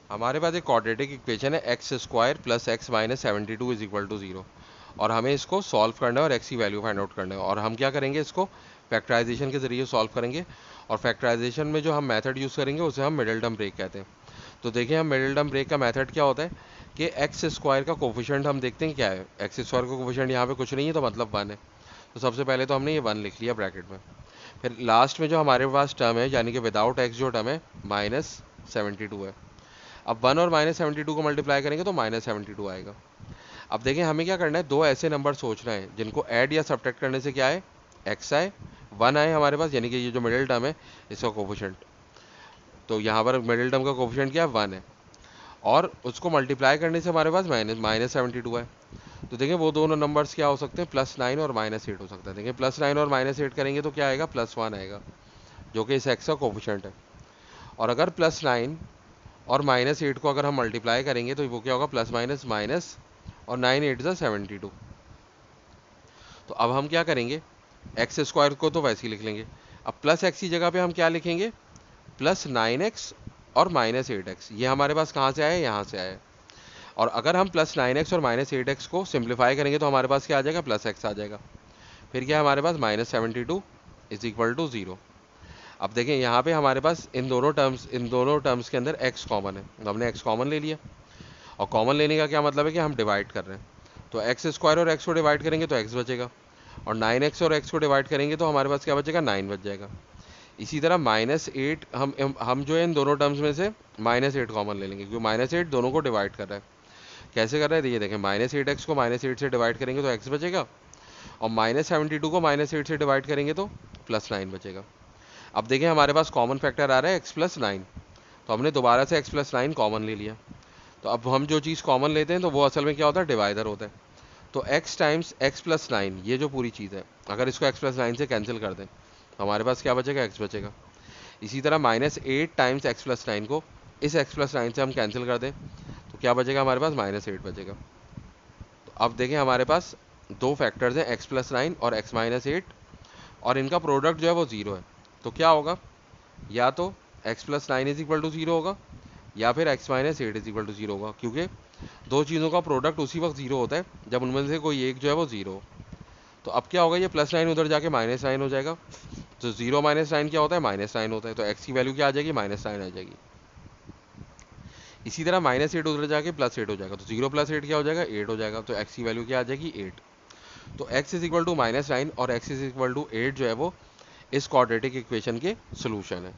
हमारे पास एक क्वाड्रेटिक इक्वेशन है X square plus X minus 72 is equal to 0, और हमें इसको सॉल्व करना है और एक्स की वैल्यू फाइंड आउट करना है। और हम क्या करेंगे, इसको फैक्टराइजेशन के जरिए सॉल्व करेंगे। और फैक्टराइजेशन में जो हम मेथड यूज़ करेंगे उसे हम मिडिल टर्म ब्रेक कहते हैं। तो देखिए, हम मिडिल टर्म ब्रेक का मेथड क्या होता है कि एक्स स्क्वायर का कोफिशिएंट हम देखते हैं क्या है। एक्स स्क्वायर का कोफिशिएंट यहाँ पे कुछ नहीं है, तो मतलब 1 है। तो सबसे पहले तो हमने ये 1 लिख लिया ब्रैकेट में। फिर लास्ट में जो हमारे पास टर्म है, यानी कि विदाउट एक्स जो टर्म है, -72 है। अब 1 और -72 को मल्टीप्लाई करेंगे तो -72 आएगा। अब देखें, हमें क्या करना है, दो ऐसे नंबर सोचना है जिनको ऐड या सब्ट्रैक्ट करने से क्या है, एक्स आए, 1 आए हमारे पास, यानी कि ये जो मिडिल टर्म है इसका कोफिशिएंट। तो यहाँ पर मिडिल टर्म का कोफिशिएंट क्या है, 1 है, और उसको मल्टीप्लाई करने से हमारे पास -72 है। तो देखिए, वो दोनों नंबर्स क्या हो सकते हैं, +9 और -8 हो सकता है। देखिए, +9 और -8 करेंगे तो क्या आएगा, +1 आएगा, जो कि इस एक्स का कोफिशिएंट है। और अगर +9 और -8 को अगर हम मल्टीप्लाई करेंगे तो वो क्या होगा, प्लस माइनस माइनस, और 9 8 ज़ा 72। तो अब हम क्या करेंगे, एक्स स्क्वायर को तो वैसे ही लिख लेंगे। अब प्लस एक्स की जगह पे हम क्या लिखेंगे, +9x और -8x। ये हमारे पास कहाँ से आया, यहाँ से आया। और अगर हम +9x और -8x को सिंप्लीफाई करेंगे तो हमारे पास क्या आ जाएगा, +x आ जाएगा। फिर क्या है हमारे पास, -72 इज इक्वल टू 0। अब देखें, यहाँ पे हमारे पास इन दोनों टर्म्स के अंदर x कॉमन है, तो हमने x कॉमन ले लिया। और कॉमन लेने का क्या मतलब है कि हम डिवाइड कर रहे हैं। तो एक्स स्क्वायर और एक्स को डिवाइड करेंगे तो एक्स बचेगा, और 9x और एक्स को डिवाइड करेंगे तो हमारे पास क्या बचेगा, 9 बच जाएगा। इसी तरह -8, हम जो है इन दोनों टर्म्स में से -8 कॉमन ले लेंगे, क्योंकि -8 दोनों को डिवाइड कर रहा है। कैसे कर रहा है, ये देखें, -8x को -8 से डिवाइड करेंगे तो x बचेगा, और -72 को -8 से डिवाइड करेंगे तो +9 बचेगा। अब देखें, हमारे पास कॉमन फैक्टर आ रहा है x+9, तो हमने दोबारा से x+9 कॉमन ले लिया। तो अब हम जो चीज़ कॉमन लेते हैं तो वो असल में क्या होता है, डिवाइडर होता है। तो x टाइम्स x+9, ये जो पूरी चीज़ है, अगर इसको x+9 से कैंसिल कर दें तो हमारे पास क्या बचेगा, x बचेगा। इसी तरह -8 टाइम्स x+9 को इस x+9 से हम कैंसिल कर दें तो क्या बचेगा, हमारे पास -8 बचेगा। तो अब देखें, हमारे पास दो फैक्टर्स हैं, x+9 और x-8, और इनका प्रोडक्ट जो है वो 0 है। तो क्या होगा, या तो x+9 इज इक्वल टू 0 होगा, या फिर x-8 इज इक्वल टू 0 होगा, क्योंकि दो चीज़ों का प्रोडक्ट उसी वक्त 0 होता है जब उनमें से कोई एक जो है वो 0 हो। तो अब क्या होगा, ये +9 उधर जाके -9 हो जाएगा। तो 0 -9 क्या होता है, -9 होता है, तो x की वैल्यू क्या आ जाएगी, -9 आ जाएगी। इसी तरह -8 उधर जाके +8 हो जाएगा, तो 0 + 8 क्या हो जाएगा, 8 हो जाएगा, तो x की वैल्यू क्या आ जाएगी, 8। तो x इज इक्वल टू -9 और x इज इक्वल टू 8 जो है वो इस क्वाड्रेटिक इक्वेशन के सोल्यूशन है।